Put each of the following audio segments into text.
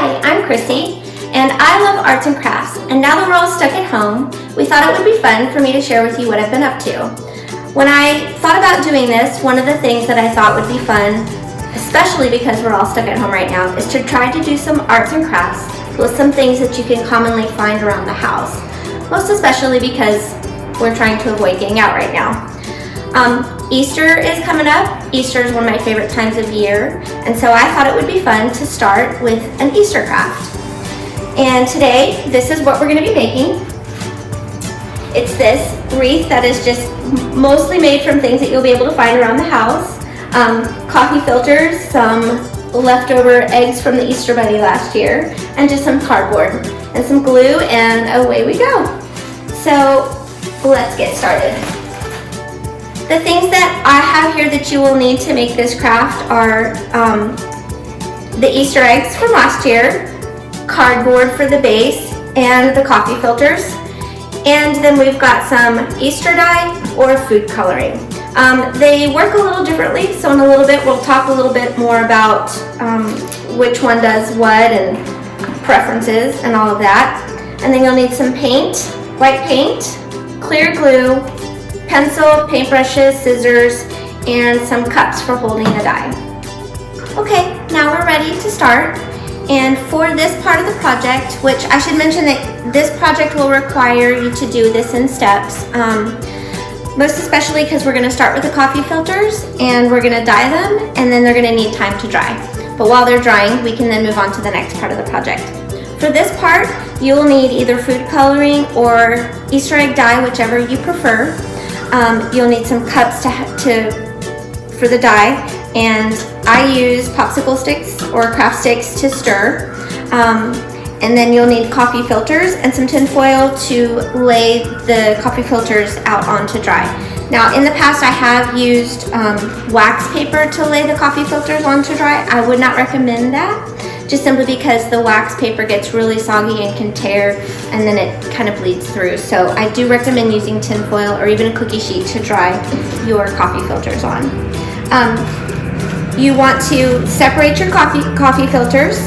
Hi, I'm Chrissy, and I love arts and crafts, and now that we're all stuck at home, we thought it would be fun for me to share with you what I've been up to. When I thought about doing this, one of the things that I thought would be fun, especially because we're all stuck at home right now, is to try to do some arts and crafts with some things that you can commonly find around the house, most especially because we're trying to avoid getting out right now. Easter is coming up. Easter is one of my favorite times of year, and so I thought it would be fun to start with an Easter craft. And today, this is what we're going to be making. It's this wreath that is just mostly made from things that you'll be able to find around the house. Coffee filters, some leftover eggs from the Easter Bunny last year, and just some cardboard and some glue, and away we go. So let's get started. The things that I have here that you will need to make this craft are the Easter eggs from last year, cardboard for the base, and the coffee filters. And then we've got some Easter dye or food coloring. They work a little differently, so in a little bit we'll talk a little bit more about which one does what and preferences and all of that. And then you'll need some paint, white paint, clear glue, pencil, paintbrushes, scissors, and some cups for holding the dye. Okay, now we're ready to start. And for this part of the project, which I should mention that this project will require you to do this in steps, most especially because we're going to start with the coffee filters and we're going to dye them, and then they're going to need time to dry. But while they're drying, we can then move on to the next part of the project. For this part, you will need either food coloring or Easter egg dye, whichever you prefer. You'll need some cups for the dye, and I use popsicle sticks or craft sticks to stir. And then you'll need coffee filters and some tin foil to lay the coffee filters out on to dry. Now, in the past, I have used wax paper to lay the coffee filters on to dry. I would not recommend that, just simply because the wax paper gets really soggy and can tear, and then it kind of bleeds through. So I do recommend using tin foil or even a cookie sheet to dry your coffee filters on. You want to separate your coffee filters,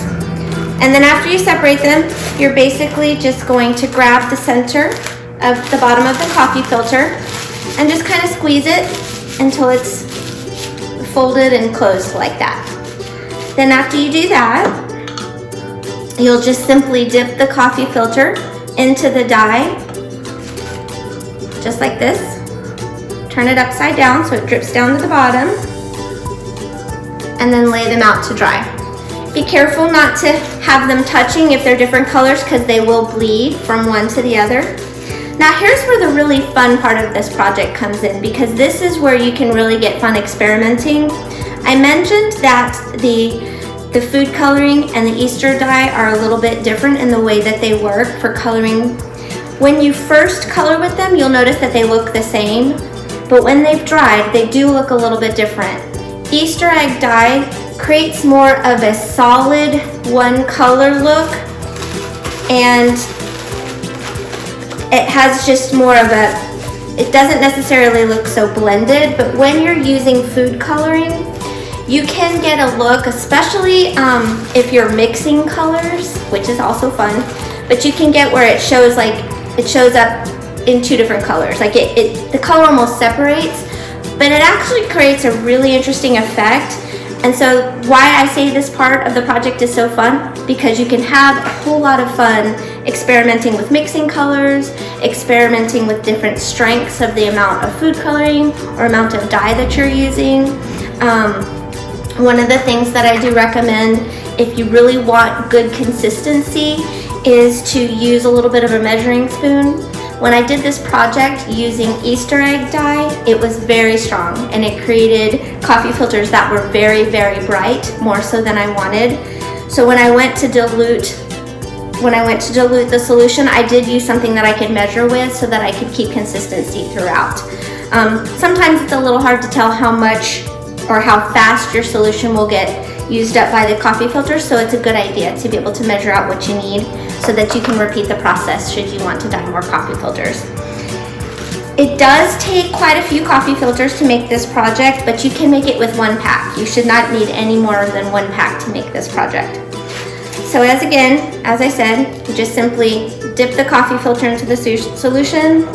and then after you separate them, you're basically just going to grab the center of the bottom of the coffee filter and just kind of squeeze it until it's folded and closed like that. Then after you do that, you'll just simply dip the coffee filter into the dye, just like this. Turn it upside down so it drips down to the bottom, and then lay them out to dry. Be careful not to have them touching if they're different colors, because they will bleed from one to the other. Now here's where the really fun part of this project comes in, because this is where you can really get fun experimenting. I mentioned that the food coloring and the Easter dye are a little bit different in the way that they work for coloring. When you first color with them, you'll notice that they look the same, but when they've dried, they do look a little bit different. Easter egg dye creates more of a solid one color look, and it has just more of it doesn't necessarily look so blended, but when you're using food coloring, you can get a look, especially if you're mixing colors, which is also fun, but you can get where it shows up in two different colors. Like the color almost separates, but it actually creates a really interesting effect. And so why I say this part of the project is so fun, because you can have a whole lot of fun experimenting with mixing colors, experimenting with different strengths of the amount of food coloring or amount of dye that you're using. One of the things that I do recommend, if you really want good consistency, is to use a little bit of a measuring spoon. When I did this project using Easter egg dye, it was very strong, and it created coffee filters that were very, very bright, more so than I wanted. So when I went to dilute the solution, I did use something that I could measure with so that I could keep consistency throughout. Sometimes it's a little hard to tell how much or how fast your solution will get used up by the coffee filter, so it's a good idea to be able to measure out what you need so that you can repeat the process should you want to dye more coffee filters. It does take quite a few coffee filters to make this project, but you can make it with one pack. You should not need any more than one pack to make this project. So as I said, you just simply dip the coffee filter into the solution,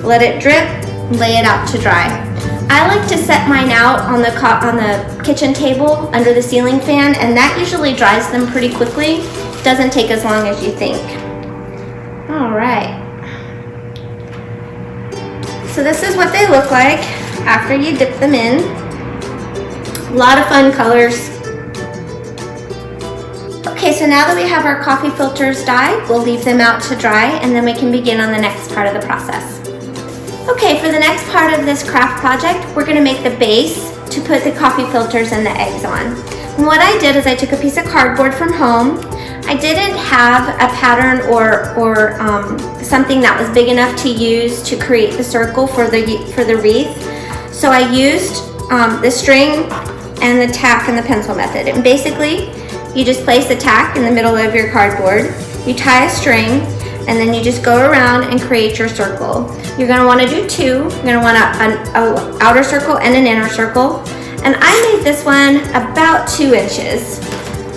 let it drip, lay it out to dry. I like to set mine out on the kitchen table under the ceiling fan, and that usually dries them pretty quickly. It doesn't take as long as you think. All right. So this is what they look like after you dip them in. A lot of fun colors. Okay, so now that we have our coffee filters dyed, we'll leave them out to dry, and then we can begin on the next part of the process. Okay, for the next part of this craft project, we're going to make the base to put the coffee filters and the eggs on. And what I did is I took a piece of cardboard from home. I didn't have a pattern or something that was big enough to use to create the circle for the wreath. So I used the string and the tack and the pencil method. And basically, you just place the tack in the middle of your cardboard, you tie a string, and then you just go around and create your circle. You're going to want to do two. You're going to want an outer circle and an inner circle. And I made this one about 2 inches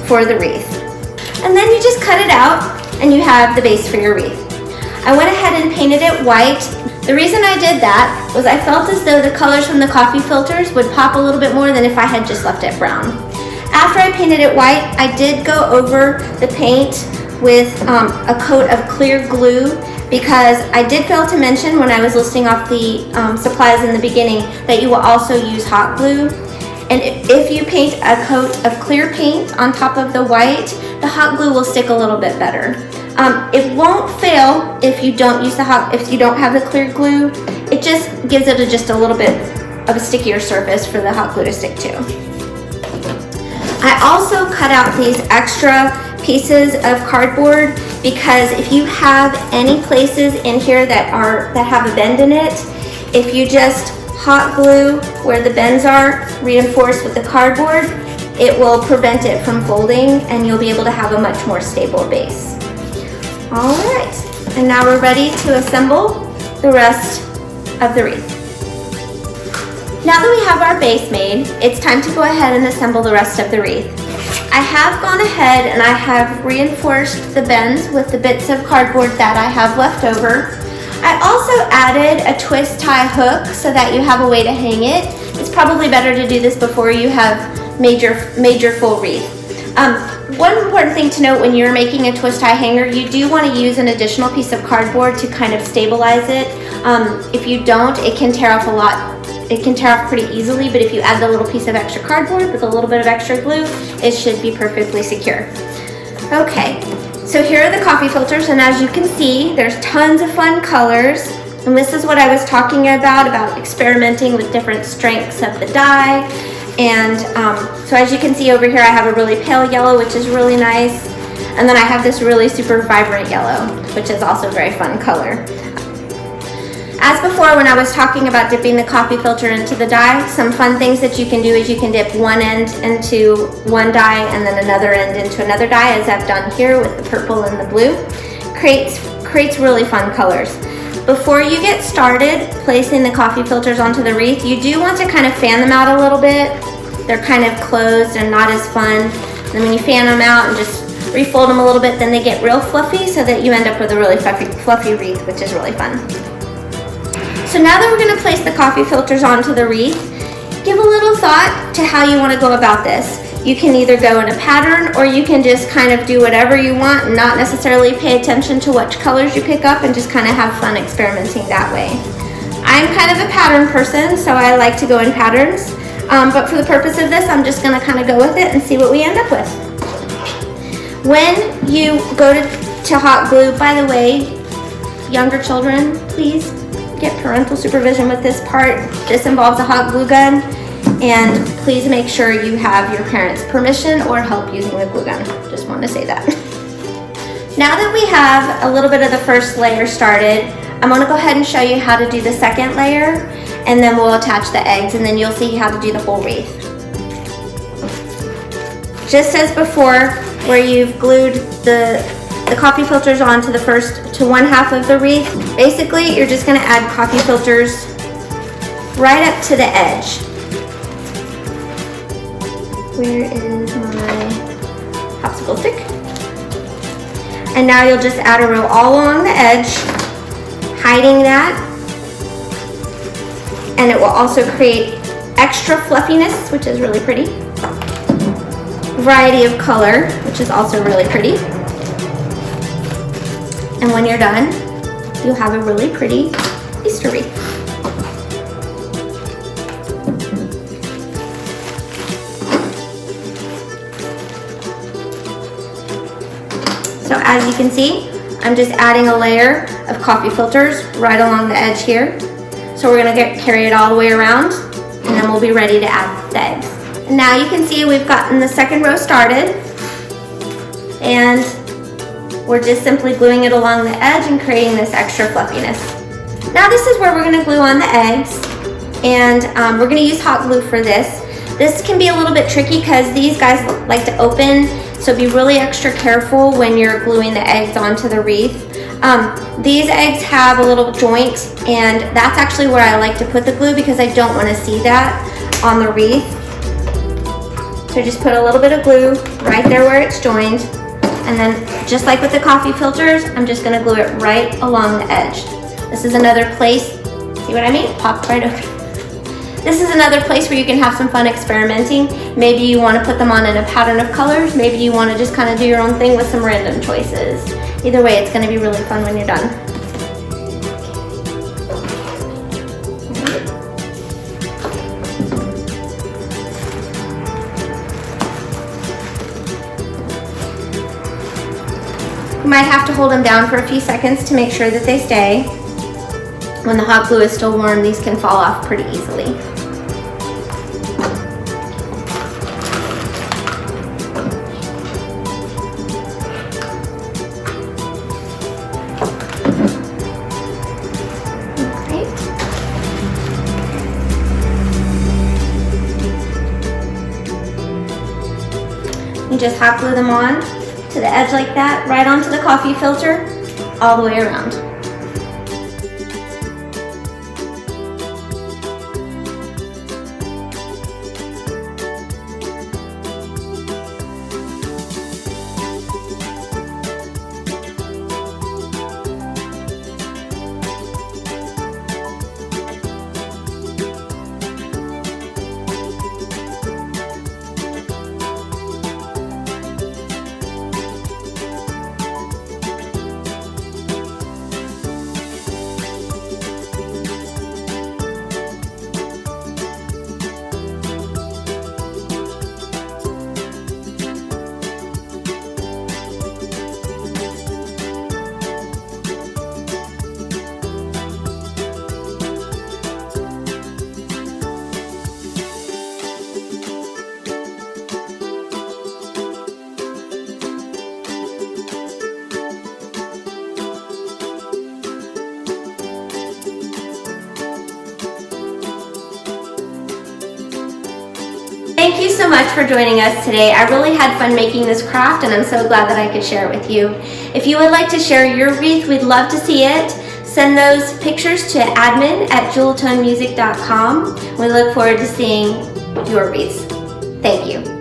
for the wreath. And then you just cut it out and you have the base for your wreath. I went ahead and painted it white. The reason I did that was I felt as though the colors from the coffee filters would pop a little bit more than if I had just left it brown. After I painted it white, I did go over the paint with a coat of clear glue, because I did fail to mention when I was listing off the supplies in the beginning that you will also use hot glue. And if you paint a coat of clear paint on top of the white, the hot glue will stick a little bit better. It won't fail if you don't use if you don't have the clear glue. It just gives it just a little bit of a stickier surface for the hot glue to stick to. I also cut out these extra pieces of cardboard because if you have any places in here that have a bend in it, if you just hot glue where the bends are, reinforced with the cardboard, it will prevent it from folding and you'll be able to have a much more stable base. All right, and now we're ready to assemble the rest of the wreath. Now that we have our base made, it's time to go ahead and assemble the rest of the wreath. I have gone ahead and I have reinforced the bends with the bits of cardboard that I have left over. I also added a twist tie hook so that you have a way to hang it. It's probably better to do this before you have made your full wreath. One important thing to note when you're making a twist tie hanger, you do want to use an additional piece of cardboard to kind of stabilize it. If you don't, it can tear off a lot. It can tear off pretty easily, but if you add the little piece of extra cardboard with a little bit of extra glue, it should be perfectly secure. Okay, so here are the coffee filters, and as you can see, there's tons of fun colors, and this is what I was talking about experimenting with different strengths of the dye. And so as you can see over here, I have a really pale yellow, which is really nice, and then I have this really super vibrant yellow, which is also a very fun color. As before, when I was talking about dipping the coffee filter into the dye, some fun things that you can do is you can dip one end into one dye and then another end into another dye, as I've done here with the purple and the blue. Creates really fun colors. Before you get started placing the coffee filters onto the wreath, you do want to kind of fan them out a little bit. They're kind of closed and not as fun. And then when you fan them out and just refold them a little bit, then they get real fluffy so that you end up with a really fluffy wreath, which is really fun. So now that we're going to place the coffee filters onto the wreath, give a little thought to how you want to go about this. You can either go in a pattern or you can just kind of do whatever you want and not necessarily pay attention to which colors you pick up and just kind of have fun experimenting that way. I'm kind of a pattern person, so I like to go in patterns, but for the purpose of this, I'm just going to kind of go with it and see what we end up with. When you go to hot glue, by the way, younger children, please get parental supervision with this part. This involves a hot glue gun, and please make sure you have your parents' permission or help using the glue gun. Just want to say that. Now that we have a little bit of the first layer started, I'm going to go ahead and show you how to do the second layer, and then we'll attach the eggs, and then you'll see how to do the whole wreath. Just as before, where you've glued the coffee filters onto to one half of the wreath, basically you're just going to add coffee filters right up to the edge. Where is my popsicle stick? And now you'll just add a row all along the edge, hiding that. And it will also create extra fluffiness, which is really pretty. Variety of color, which is also really pretty. And when you're done, you'll have a really pretty Easter wreath. So as you can see, I'm just adding a layer of coffee filters right along the edge here. So we're gonna carry it all the way around, and then we'll be ready to add the eggs. And now you can see we've gotten the second row started, and we're just simply gluing it along the edge and creating this extra fluffiness. Now this is where we're gonna glue on the eggs, and we're gonna use hot glue for this. This can be a little bit tricky because these guys like to open, so be really extra careful when you're gluing the eggs onto the wreath. These eggs have a little joint, and that's actually where I like to put the glue because I don't want to see that on the wreath. So just put a little bit of glue right there where it's joined, and then just like with the coffee filters, I'm just going to glue it right along the edge. This is another place, see what I mean? Pop right over. This is another place where you can have some fun experimenting. Maybe you want to put them on in a pattern of colors. Maybe you want to just kind of do your own thing with some random choices. Either way, it's going to be really fun when you're done. You might have to hold them down for a few seconds to make sure that they stay. When the hot glue is still warm, these can fall off pretty easily. You just hot glue them on to the edge like that, right onto the coffee filter, all the way around. Thank you so much for joining us today. I really had fun making this craft, and I'm so glad that I could share it with you. If you would like to share your wreath, we'd love to see it. Send those pictures to admin@jewelltonemusic.com. We look forward to seeing your wreaths. Thank you.